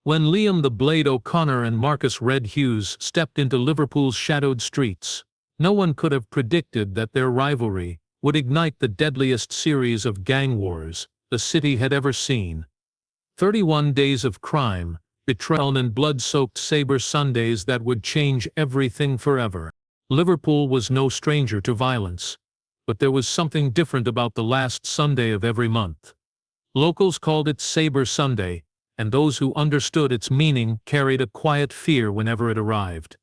When Liam the Blade O'Connor and Marcus Red Hughes stepped into Liverpool's shadowed streets, no one could have predicted that their rivalry would ignite the deadliest series of gang wars the city had ever seen. 31 days of crime, betrayal and blood-soaked Sabre Sundays that would change everything forever. Liverpool was no stranger to violence, but there was something different about the last Sunday of every month. Locals called it Sabre Sunday, and those who understood its meaning carried a quiet fear whenever it arrived.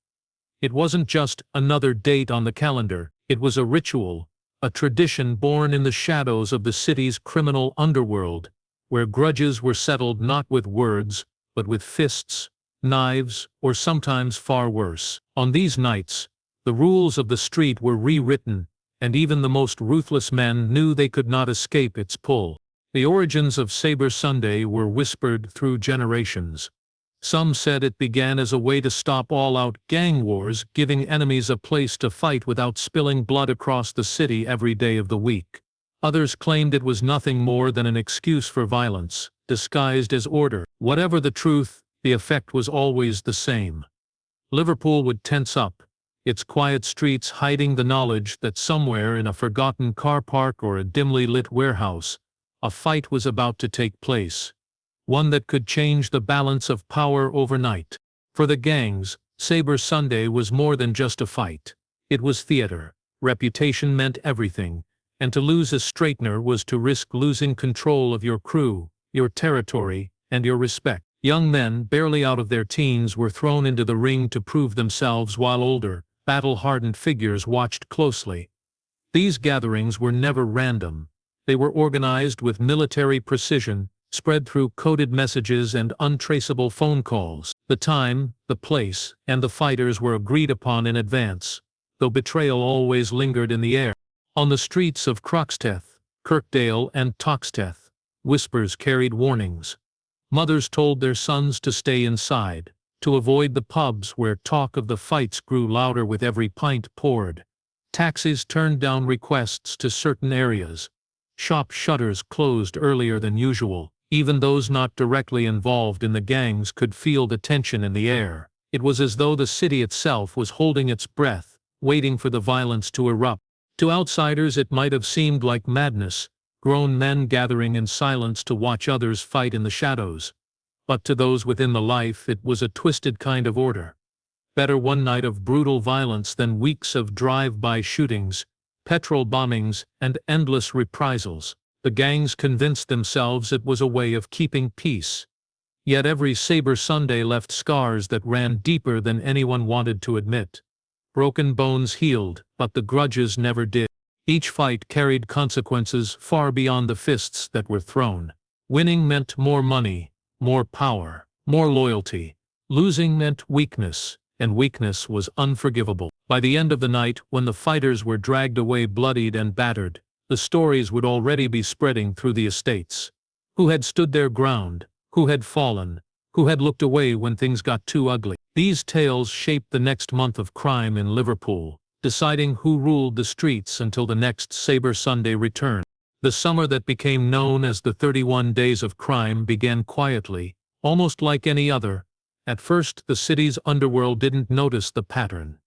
It wasn't just another date on the calendar, it was a ritual, a tradition born in the shadows of the city's criminal underworld, where grudges were settled not with words, but with fists, knives, or sometimes far worse. On these nights, the rules of the street were rewritten, and even the most ruthless men knew they could not escape its pull. The origins of Sabre Sunday were whispered through generations. Some said it began as a way to stop all-out gang wars, giving enemies a place to fight without spilling blood across the city every day of the week. Others claimed it was nothing more than an excuse for violence, disguised as order. Whatever the truth, the effect was always the same. Liverpool would tense up, its quiet streets hiding the knowledge that somewhere in a forgotten car park or a dimly lit warehouse, a fight was about to take place. One that could change the balance of power overnight. For the gangs, Sabre Sunday was more than just a fight. It was theater. Reputation meant everything, and to lose a straightener was to risk losing control of your crew, your territory, and your respect. Young men, barely out of their teens, were thrown into the ring to prove themselves while older, battle-hardened figures watched closely. These gatherings were never random. They were organized with military precision, spread through coded messages and untraceable phone calls. The time, the place, and the fighters were agreed upon in advance, though betrayal always lingered in the air. On the streets of Croxteth, Kirkdale, and Toxteth, whispers carried warnings. Mothers told their sons to stay inside, to avoid the pubs where talk of the fights grew louder with every pint poured. Taxis turned down requests to certain areas. Shop shutters closed earlier than usual. Even those not directly involved in the gangs could feel the tension in the air. It was as though the city itself was holding its breath, waiting for the violence to erupt. To outsiders it might have seemed like madness, grown men gathering in silence to watch others fight in the shadows. But to those within the life it was a twisted kind of order. Better one night of brutal violence than weeks of drive-by shootings, petrol bombings, and endless reprisals. The gangs convinced themselves it was a way of keeping peace. Yet every Sabre Sunday left scars that ran deeper than anyone wanted to admit. Broken bones healed, but the grudges never did. Each fight carried consequences far beyond the fists that were thrown. Winning meant more money, more power, more loyalty. Losing meant weakness, and weakness was unforgivable. By the end of the night, when the fighters were dragged away bloodied and battered, the stories would already be spreading through the estates. Who had stood their ground, who had fallen, who had looked away when things got too ugly. These tales shaped the next month of crime in Liverpool, deciding who ruled the streets until the next Sabre Sunday returned. The summer that became known as the 31 Days of Crime began quietly, almost like any other. At first the city's underworld didn't notice the pattern.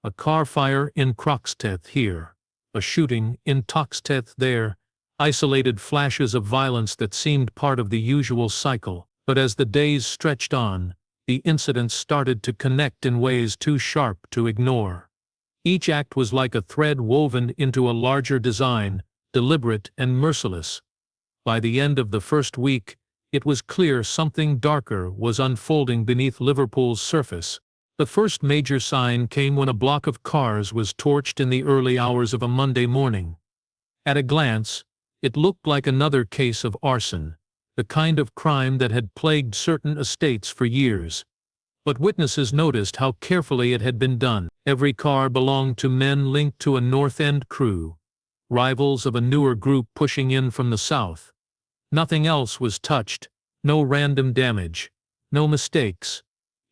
A car fire in Croxteth here. A shooting in Toxteth there, isolated flashes of violence that seemed part of the usual cycle. But as the days stretched on, the incidents started to connect in ways too sharp to ignore. Each act was like a thread woven into a larger design, deliberate and merciless. By the end of the first week, it was clear something darker was unfolding beneath Liverpool's surface. The first major sign came when a block of cars was torched in the early hours of a Monday morning. At a glance, it looked like another case of arson, the kind of crime that had plagued certain estates for years. But witnesses noticed how carefully it had been done. Every car belonged to men linked to a North End crew, rivals of a newer group pushing in from the south. Nothing else was touched, no random damage, no mistakes.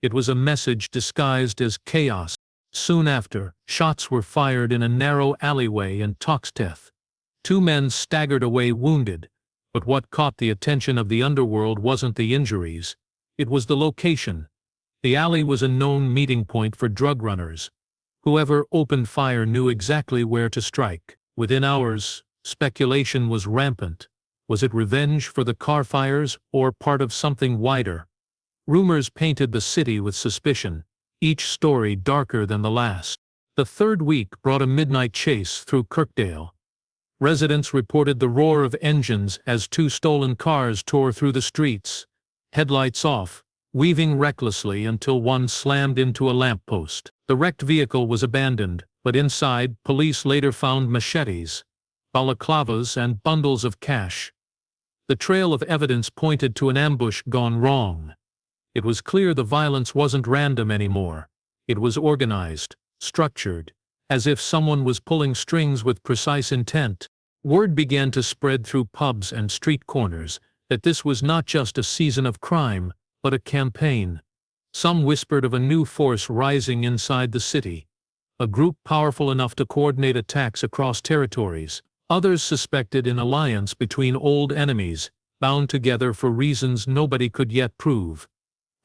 It was a message disguised as chaos. Soon after, shots were fired in a narrow alleyway in Toxteth. 2 men staggered away wounded, but what caught the attention of the underworld wasn't the injuries. It was the location. The alley was a known meeting point for drug runners. Whoever opened fire knew exactly where to strike. Within hours, speculation was rampant. Was it revenge for the car fires or part of something wider? Rumors painted the city with suspicion, each story darker than the last. The third week brought a midnight chase through Kirkdale. Residents reported the roar of engines as two stolen cars tore through the streets, headlights off, weaving recklessly until one slammed into a lamppost. The wrecked vehicle was abandoned, but inside, police later found machetes, balaclavas, and bundles of cash. The trail of evidence pointed to an ambush gone wrong. It was clear the violence wasn't random anymore. It was organized, structured, as if someone was pulling strings with precise intent. Word began to spread through pubs and street corners that this was not just a season of crime, but a campaign. Some whispered of a new force rising inside the city, a group powerful enough to coordinate attacks across territories. Others suspected an alliance between old enemies, bound together for reasons nobody could yet prove.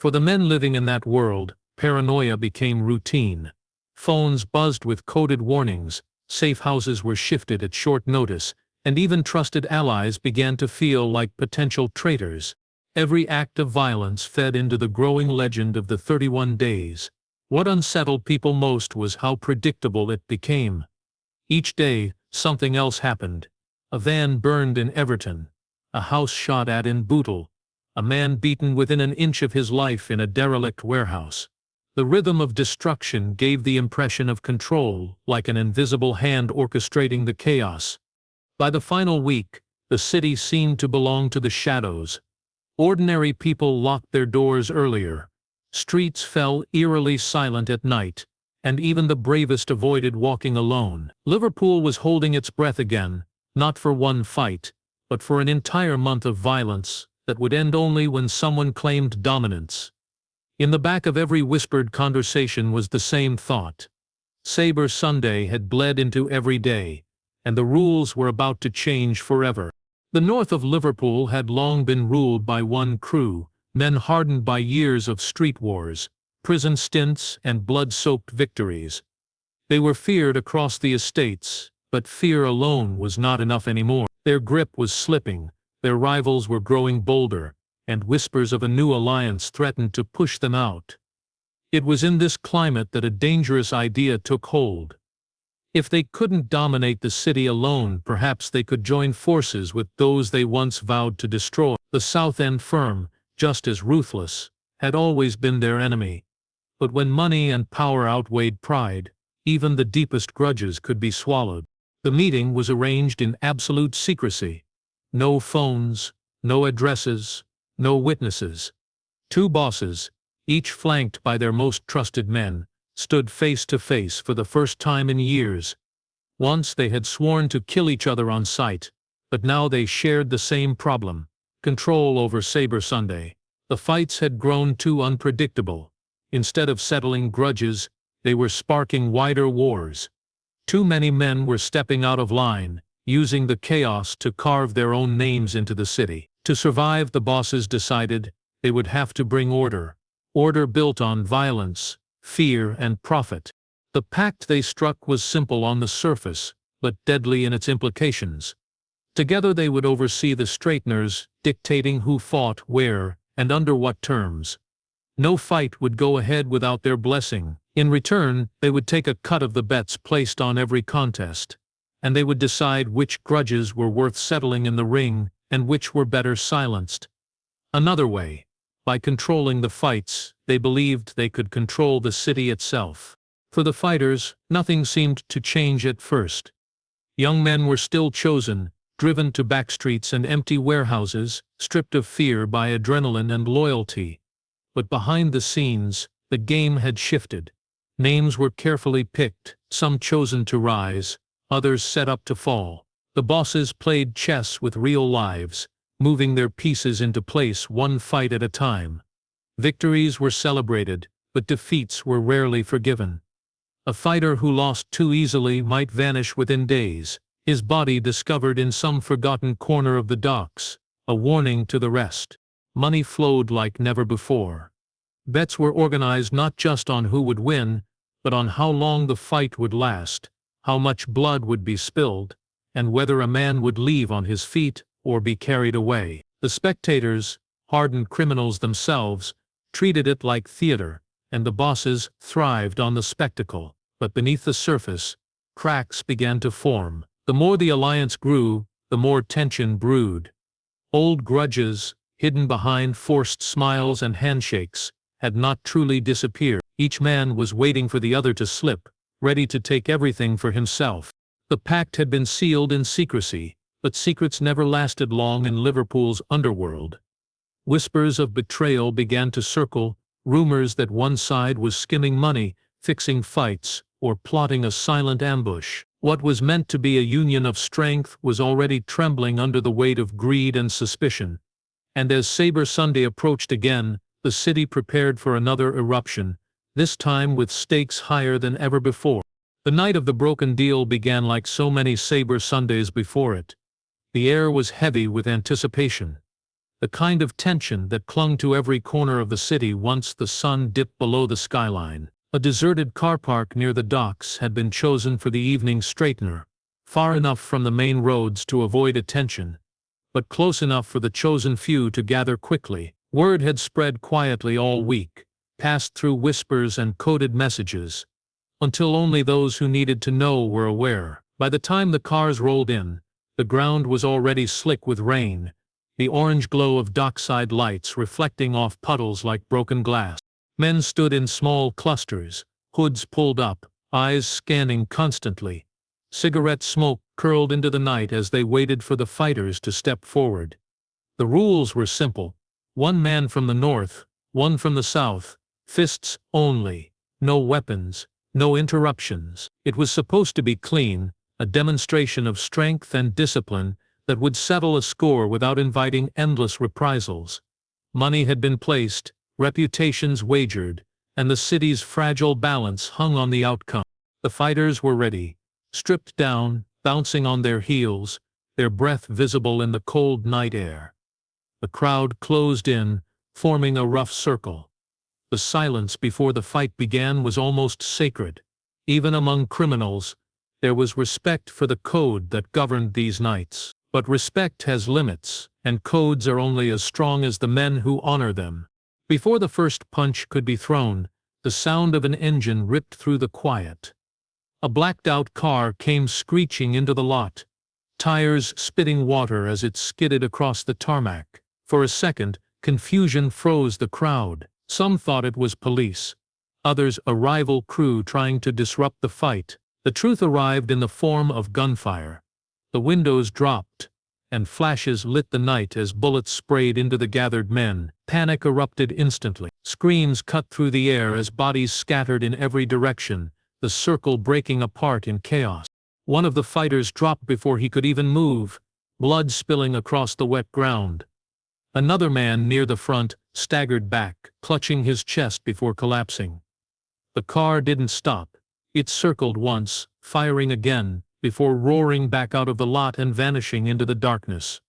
For the men living in that world, paranoia became routine. Phones buzzed with coded warnings, safe houses were shifted at short notice, and even trusted allies began to feel like potential traitors. Every act of violence fed into the growing legend of the 31 days. What unsettled people most was how predictable it became. Each day, something else happened. A van burned in Everton, a house shot at in Bootle, a man beaten within an inch of his life in a derelict warehouse. The rhythm of destruction gave the impression of control, like an invisible hand orchestrating the chaos. By the final week, the city seemed to belong to the shadows. Ordinary people locked their doors earlier. Streets fell eerily silent at night, and even the bravest avoided walking alone. Liverpool was holding its breath again, not for one fight, but for an entire month of violence that would end only when someone claimed dominance. In the back of every whispered conversation was the same thought. Sabre Sunday had bled into every day, and the rules were about to change forever. The north of Liverpool had long been ruled by one crew, men hardened by years of street wars, prison stints, and blood-soaked victories. They were feared across the estates, but fear alone was not enough anymore. Their grip was slipping, their rivals were growing bolder, and whispers of a new alliance threatened to push them out. It was in this climate that a dangerous idea took hold. If they couldn't dominate the city alone, perhaps they could join forces with those they once vowed to destroy. The South End firm, just as ruthless, had always been their enemy. But when money and power outweighed pride, even the deepest grudges could be swallowed. The meeting was arranged in absolute secrecy. No phones, no addresses, no witnesses. Two bosses, each flanked by their most trusted men, stood face to face for the first time in years. Once they had sworn to kill each other on sight, but now they shared the same problem: control over Sabre Sunday. The fights had grown too unpredictable. Instead of settling grudges, they were sparking wider wars. Too many men were stepping out of line, using the chaos to carve their own names into the city. To survive, the bosses decided, they would have to bring order. Order built on violence, fear, and profit. The pact they struck was simple on the surface, but deadly in its implications. Together they would oversee the straighteners, dictating who fought, where, and under what terms. No fight would go ahead without their blessing. In return, they would take a cut of the bets placed on every contest, and they would decide which grudges were worth settling in the ring and which were better silenced. Another way: by controlling the fights, they believed they could control the city itself. For the fighters, nothing seemed to change at first. Young men were still chosen, driven to backstreets and empty warehouses, stripped of fear by adrenaline and loyalty. But behind the scenes, the game had shifted. Names were carefully picked, some chosen to rise, others set up to fall. The bosses played chess with real lives, moving their pieces into place one fight at a time. Victories were celebrated, but defeats were rarely forgiven. A fighter who lost too easily might vanish within days, his body discovered in some forgotten corner of the docks, a warning to the rest. Money flowed like never before. Bets were organized not just on who would win, but on how long the fight would last, how much blood would be spilled, and whether a man would leave on his feet or be carried away. The spectators, hardened criminals themselves, treated it like theater, and the bosses thrived on the spectacle. But beneath the surface, cracks began to form. The more the alliance grew, the more tension brewed. Old grudges, hidden behind forced smiles and handshakes, had not truly disappeared. Each man was waiting for the other to slip, ready to take everything for himself. The pact had been sealed in secrecy, but secrets never lasted long in Liverpool's underworld. Whispers of betrayal began to circle, rumors that one side was skimming money, fixing fights, or plotting a silent ambush. What was meant to be a union of strength was already trembling under the weight of greed and suspicion. And as Sabre Sunday approached again, the city prepared for another eruption, this time with stakes higher than ever before. The night of the broken deal began like so many Sabre Sundays before it. The air was heavy with anticipation, the kind of tension that clung to every corner of the city once the sun dipped below the skyline. A deserted car park near the docks had been chosen for the evening straightener, far enough from the main roads to avoid attention, but close enough for the chosen few to gather quickly. Word had spread quietly all week, passed through whispers and coded messages, until only those who needed to know were aware. By the time the cars rolled in, the ground was already slick with rain, the orange glow of dockside lights reflecting off puddles like broken glass. Men stood in small clusters, hoods pulled up, eyes scanning constantly. Cigarette smoke curled into the night as they waited for the fighters to step forward. The rules were simple. One man from the north, one from the south, fists only, no weapons, no interruptions. It was supposed to be clean, a demonstration of strength and discipline that would settle a score without inviting endless reprisals. Money had been placed, reputations wagered, and the city's fragile balance hung on the outcome. The fighters were ready, stripped down, bouncing on their heels, their breath visible in the cold night air. The crowd closed in, forming a rough circle. The silence before the fight began was almost sacred. Even among criminals, there was respect for the code that governed these nights. But respect has limits, and codes are only as strong as the men who honor them. Before the first punch could be thrown, the sound of an engine ripped through the quiet. A blacked-out car came screeching into the lot, tires spitting water as it skidded across the tarmac. For a second, confusion froze the crowd. Some thought it was police, others a rival crew trying to disrupt the fight. The truth arrived in the form of gunfire. The windows dropped, and flashes lit the night as bullets sprayed into the gathered men. Panic erupted instantly. Screams cut through the air as bodies scattered in every direction, the circle breaking apart in chaos. One of the fighters dropped before he could even move, blood spilling across the wet ground. Another man near the front staggered back, clutching his chest before collapsing. The car didn't stop. It circled once, firing again, before roaring back out of the lot and vanishing into the darkness.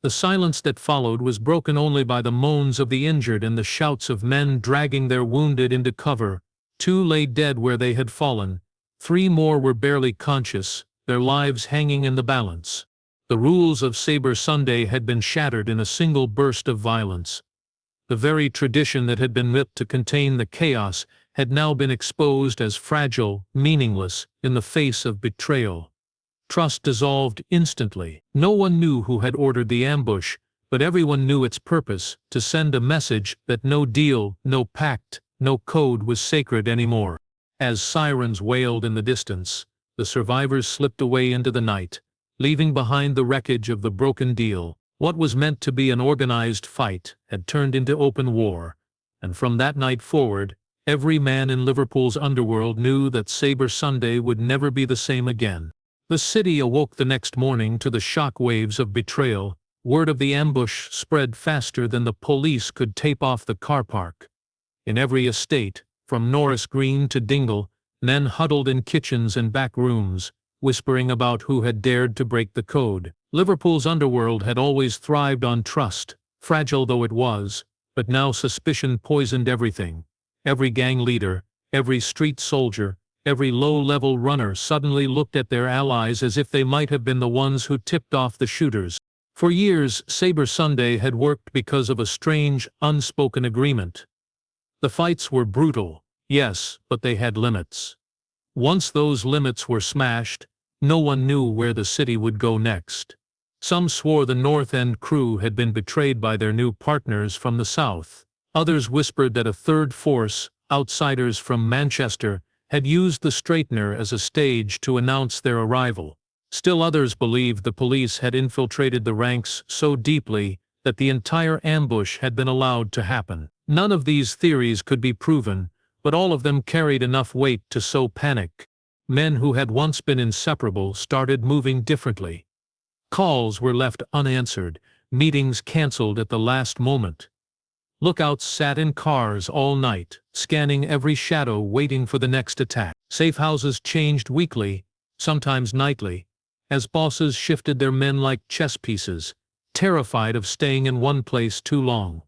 The silence that followed was broken only by the moans of the injured and the shouts of men dragging their wounded into cover. 2 lay dead where they had fallen. 3 more were barely conscious, their lives hanging in the balance. The rules of Sabre Sunday had been shattered in a single burst of violence. The very tradition that had been ripped to contain the chaos had now been exposed as fragile, meaningless, in the face of betrayal. Trust dissolved instantly. No one knew who had ordered the ambush, but everyone knew its purpose: to send a message that no deal, no pact, no code was sacred anymore. As sirens wailed in the distance, the survivors slipped away into the night, leaving behind the wreckage of the broken deal. What was meant to be an organized fight had turned into open war, and from that night forward, every man in Liverpool's underworld knew that Sabre Sunday would never be the same again. The city awoke the next morning to the shock waves of betrayal. Word of the ambush spread faster than the police could tape off the car park. In every estate, from Norris Green to Dingle, men huddled in kitchens and back rooms, whispering about who had dared to break the code. Liverpool's underworld had always thrived on trust, fragile though it was, but now suspicion poisoned everything. Every gang leader, every street soldier, every low-level runner suddenly looked at their allies as if they might have been the ones who tipped off the shooters. For years, Sabre Sunday had worked because of a strange, unspoken agreement. The fights were brutal, yes, but they had limits. Once those limits were smashed, no one knew where the city would go next. Some swore the North End crew had been betrayed by their new partners from the South. Others whispered that a third force, outsiders from Manchester, had used the straightener as a stage to announce their arrival. Still others believed the police had infiltrated the ranks so deeply that the entire ambush had been allowed to happen. None of these theories could be proven, but all of them carried enough weight to sow panic. Men who had once been inseparable started moving differently. Calls were left unanswered, meetings cancelled at the last moment. Lookouts sat in cars all night, scanning every shadow waiting for the next attack. Safe houses changed weekly, sometimes nightly, as bosses shifted their men like chess pieces, terrified of staying in one place too long.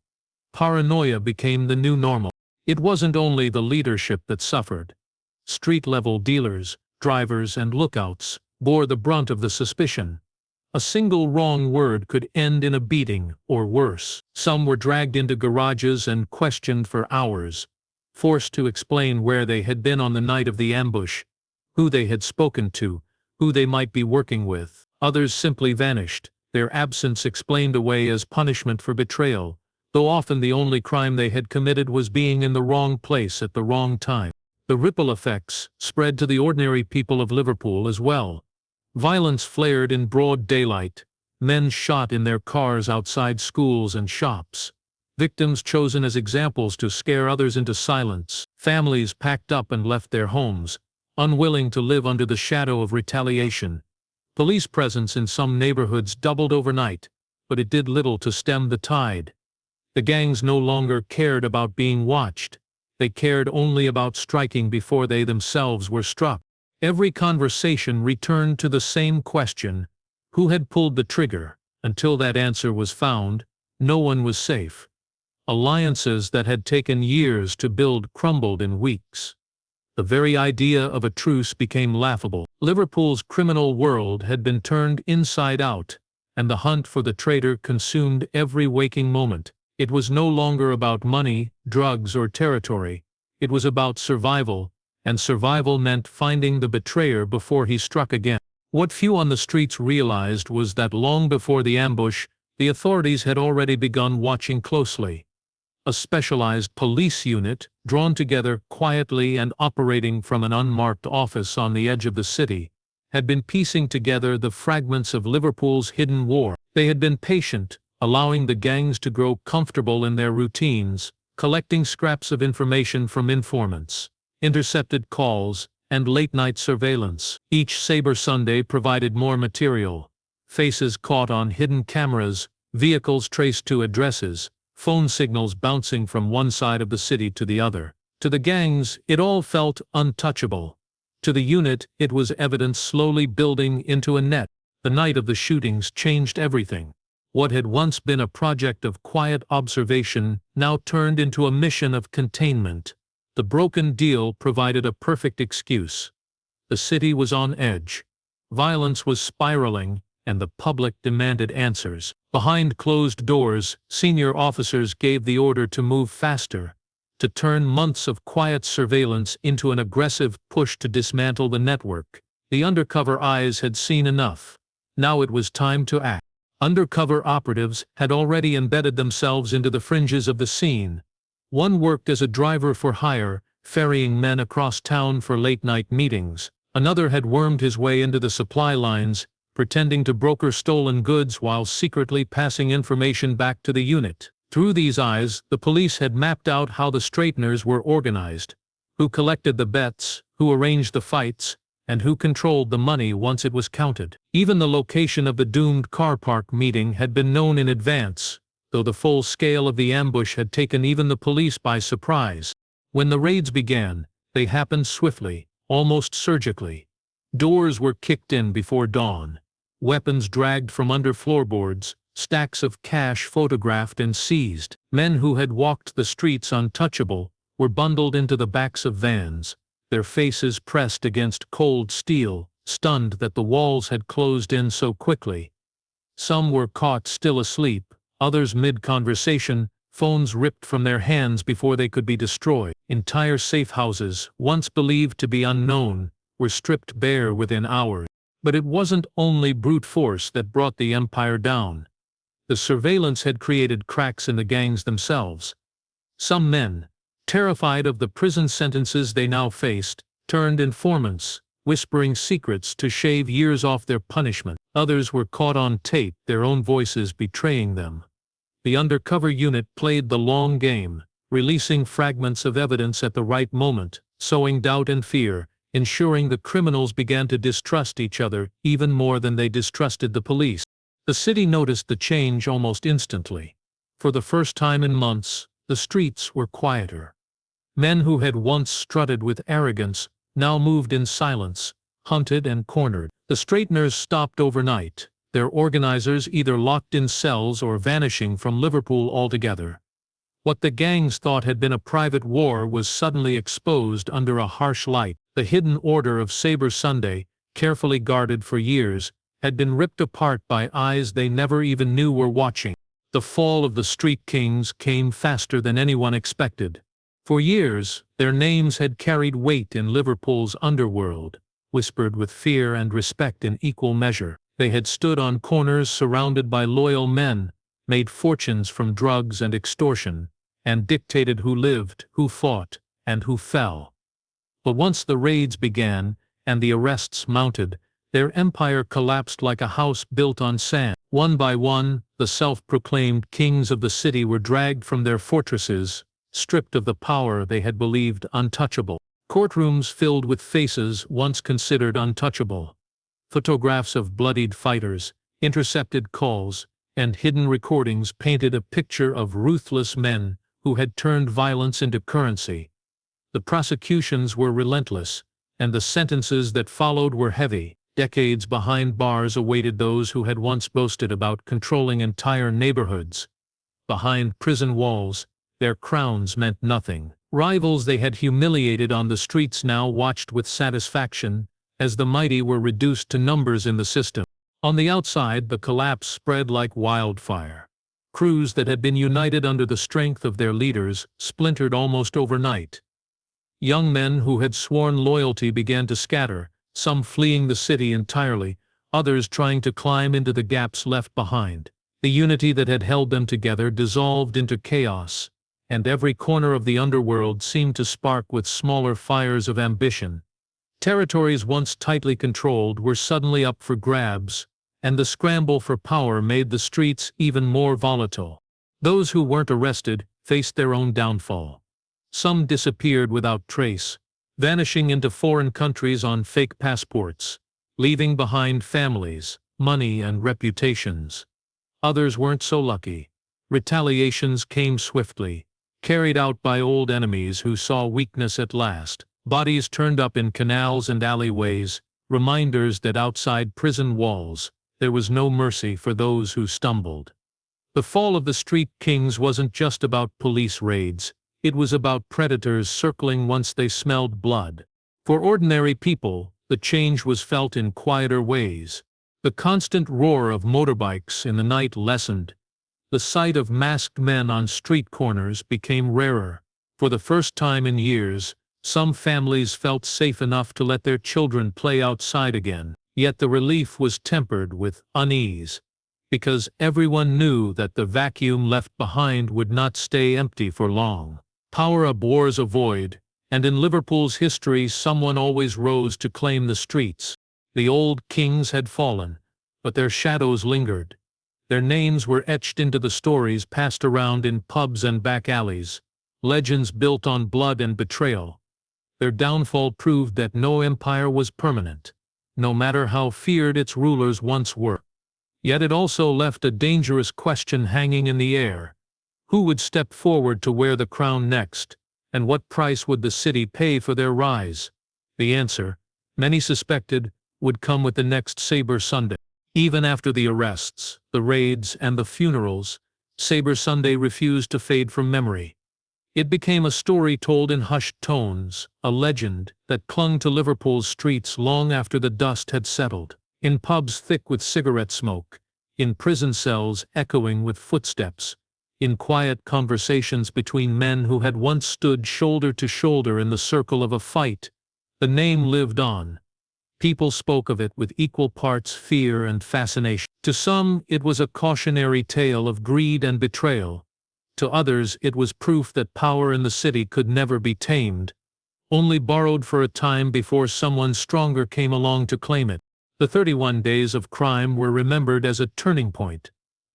Paranoia became the new normal. It wasn't only the leadership that suffered. Street-level dealers, drivers, and lookouts bore the brunt of the suspicion. A single wrong word could end in a beating, or worse. Some were dragged into garages and questioned for hours, forced to explain where they had been on the night of the ambush, who they had spoken to, who they might be working with. Others simply vanished, their absence explained away as punishment for betrayal, though often the only crime they had committed was being in the wrong place at the wrong time. The ripple effects spread to the ordinary people of Liverpool as well. Violence flared in broad daylight, men shot in their cars outside schools and shops, victims chosen as examples to scare others into silence, families packed up and left their homes, unwilling to live under the shadow of retaliation. Police presence in some neighborhoods doubled overnight, but it did little to stem the tide. The gangs no longer cared about being watched, they cared only about striking before they themselves were struck. Every conversation returned to the same question: who had pulled the trigger? Until that answer was found, no one was safe. Alliances that had taken years to build crumbled in weeks. The very idea of a truce became laughable. Liverpool's criminal world had been turned inside out, and the hunt for the traitor consumed every waking moment. It was no longer about money, drugs, or territory. It was about survival, and survival meant finding the betrayer before he struck again. What few on the streets realized was that long before the ambush, the authorities had already begun watching closely. A specialized police unit, drawn together quietly and operating from an unmarked office on the edge of the city, had been piecing together the fragments of Liverpool's hidden war. They had been patient, allowing the gangs to grow comfortable in their routines, collecting scraps of information from informants, intercepted calls, and late-night surveillance. Each Sabre Sunday provided more material. Faces caught on hidden cameras, vehicles traced to addresses, phone signals bouncing from one side of the city to the other. To the gangs, it all felt untouchable. To the unit, it was evidence slowly building into a net. The night of the shootings changed everything. What had once been a project of quiet observation now turned into a mission of containment. The broken deal provided a perfect excuse. The city was on edge. Violence was spiraling, and the public demanded answers. Behind closed doors, senior officers gave the order to move faster, to turn months of quiet surveillance into an aggressive push to dismantle the network. The undercover eyes had seen enough. Now it was time to act. Undercover operatives had already embedded themselves into the fringes of the scene. One worked as a driver for hire, ferrying men across town for late-night meetings. Another had wormed his way into the supply lines, pretending to broker stolen goods while secretly passing information back to the unit. Through these eyes, the police had mapped out how the straighteners were organized, who collected the bets, who arranged the fights, and who controlled the money once it was counted. Even the location of the doomed car park meeting had been known in advance, though the full scale of the ambush had taken even the police by surprise. When the raids began, they happened swiftly, almost surgically. Doors were kicked in before dawn, weapons dragged from under floorboards, stacks of cash photographed and seized. Men who had walked the streets untouchable were bundled into the backs of vans, their faces pressed against cold steel, stunned that the walls had closed in so quickly. Some were caught still asleep, others mid-conversation, phones ripped from their hands before they could be destroyed. Entire safe houses, once believed to be unknown, were stripped bare within hours. But it wasn't only brute force that brought the empire down. The surveillance had created cracks in the gangs themselves. Some men, terrified of the prison sentences they now faced, turned informants, whispering secrets to shave years off their punishment. Others were caught on tape, their own voices betraying them. The undercover unit played the long game, releasing fragments of evidence at the right moment, sowing doubt and fear, ensuring the criminals began to distrust each other even more than they distrusted the police. The city noticed the change almost instantly. For the first time in months, the streets were quieter. Men who had once strutted with arrogance now moved in silence, hunted and cornered. The straighteners stopped overnight, their organizers either locked in cells or vanishing from Liverpool altogether. What the gangs thought had been a private war was suddenly exposed under a harsh light. The hidden order of Sabre Sunday, carefully guarded for years, had been ripped apart by eyes they never even knew were watching. The fall of the street kings came faster than anyone expected. For years, their names had carried weight in Liverpool's underworld, whispered with fear and respect in equal measure. They had stood on corners surrounded by loyal men, made fortunes from drugs and extortion, and dictated who lived, who fought, and who fell. But once the raids began, and the arrests mounted, their empire collapsed like a house built on sand. One by one, the self-proclaimed kings of the city were dragged from their fortresses, stripped of the power they had believed untouchable. Courtrooms filled with faces once considered untouchable. Photographs of bloodied fighters, intercepted calls, and hidden recordings painted a picture of ruthless men who had turned violence into currency. The prosecutions were relentless, and the sentences that followed were heavy. Decades behind bars awaited those who had once boasted about controlling entire neighborhoods. Behind prison walls, their crowns meant nothing. Rivals they had humiliated on the streets now watched with satisfaction, as the mighty were reduced to numbers in the system. On the outside, the collapse spread like wildfire. Crews that had been united under the strength of their leaders splintered almost overnight. Young men who had sworn loyalty began to scatter, some fleeing the city entirely, others trying to climb into the gaps left behind. The unity that had held them together dissolved into chaos, and every corner of the underworld seemed to spark with smaller fires of ambition. Territories once tightly controlled were suddenly up for grabs, and the scramble for power made the streets even more volatile. Those who weren't arrested faced their own downfall. Some disappeared without trace, vanishing into foreign countries on fake passports, leaving behind families, money, and reputations. Others weren't so lucky. Retaliations came swiftly, carried out by old enemies who saw weakness at last. Bodies turned up in canals and alleyways, reminders that outside prison walls, there was no mercy for those who stumbled. The fall of the street kings wasn't just about police raids. It was about predators circling once they smelled blood. For ordinary people, the change was felt in quieter ways. The constant roar of motorbikes in the night lessened. The sight of masked men on street corners became rarer. For the first time in years, some families felt safe enough to let their children play outside again. Yet the relief was tempered with unease, because everyone knew that the vacuum left behind would not stay empty for long. Power abhors a void, and in Liverpool's history someone always rose to claim the streets. The old kings had fallen, but their shadows lingered. Their names were etched into the stories passed around in pubs and back alleys, legends built on blood and betrayal. Their downfall proved that no empire was permanent, no matter how feared its rulers once were. Yet it also left a dangerous question hanging in the air. Who would step forward to wear the crown next, and what price would the city pay for their rise? The answer, many suspected, would come with the next Sabre Sunday. Even after the arrests, the raids, and the funerals, Sabre Sunday refused to fade from memory. It became a story told in hushed tones, a legend that clung to Liverpool's streets long after the dust had settled. In pubs thick with cigarette smoke, in prison cells echoing with footsteps, in quiet conversations between men who had once stood shoulder to shoulder in the circle of a fight, the name lived on. People spoke of it with equal parts fear and fascination. To some, it was a cautionary tale of greed and betrayal. To others, it was proof that power in the city could never be tamed, only borrowed for a time before someone stronger came along to claim it. The 31 days of crime were remembered as a turning point.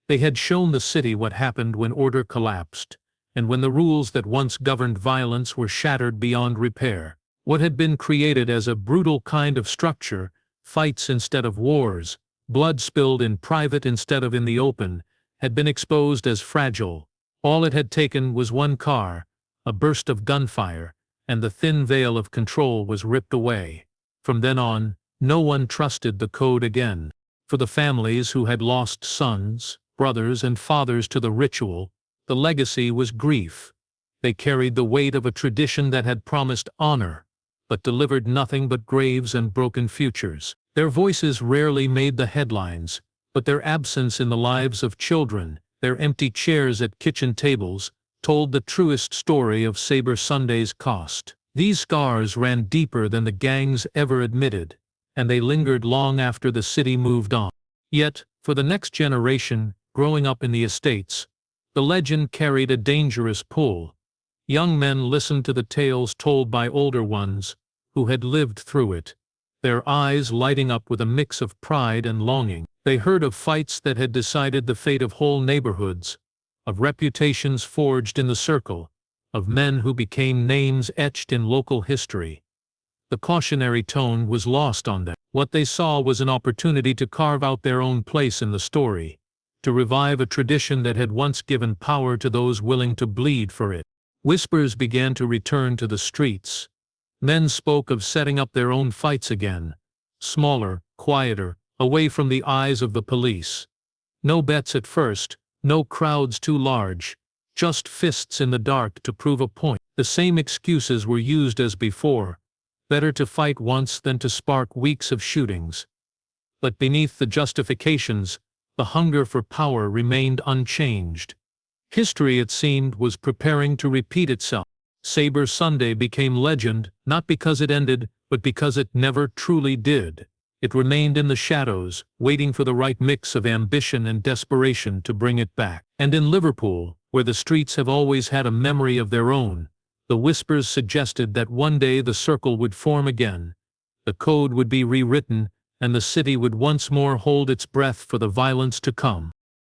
They had shown the city what happened when order collapsed, and when the rules that once governed violence were shattered beyond repair. What had been created as a brutal kind of structure, fights instead of wars, blood spilled in private instead of in the open, had been exposed as fragile. All it had taken was one car, a burst of gunfire, and the thin veil of control was ripped away. From then on, no one trusted the code again. For the families who had lost sons, brothers, and fathers to the ritual, the legacy was grief. They carried the weight of a tradition that had promised honor, but delivered nothing but graves and broken futures. Their voices rarely made the headlines, but their absence in the lives of children, their empty chairs at kitchen tables, told the truest story of Sabre Sunday's cost. These scars ran deeper than the gangs ever admitted, and they lingered long after the city moved on. Yet, for the next generation, growing up in the estates, the legend carried a dangerous pull. Young men listened to the tales told by older ones, who had lived through it, their eyes lighting up with a mix of pride and longing. They heard of fights that had decided the fate of whole neighborhoods, of reputations forged in the circle, of men who became names etched in local history. The cautionary tone was lost on them. What they saw was an opportunity to carve out their own place in the story, to revive a tradition that had once given power to those willing to bleed for it. Whispers began to return to the streets. Men spoke of setting up their own fights again, smaller, quieter, away from the eyes of the police. No bets at first, no crowds too large, just fists in the dark to prove a point. The same excuses were used as before. Better to fight once than to spark weeks of shootings. But beneath the justifications, the hunger for power remained unchanged. History, it seemed, was preparing to repeat itself. Sabre Sunday became legend, not because it ended, but because it never truly did. It remained in the shadows, waiting for the right mix of ambition and desperation to bring it back. And in Liverpool, where the streets have always had a memory of their own, the whispers suggested that one day the circle would form again, the code would be rewritten, and the city would once more hold its breath for the violence to come.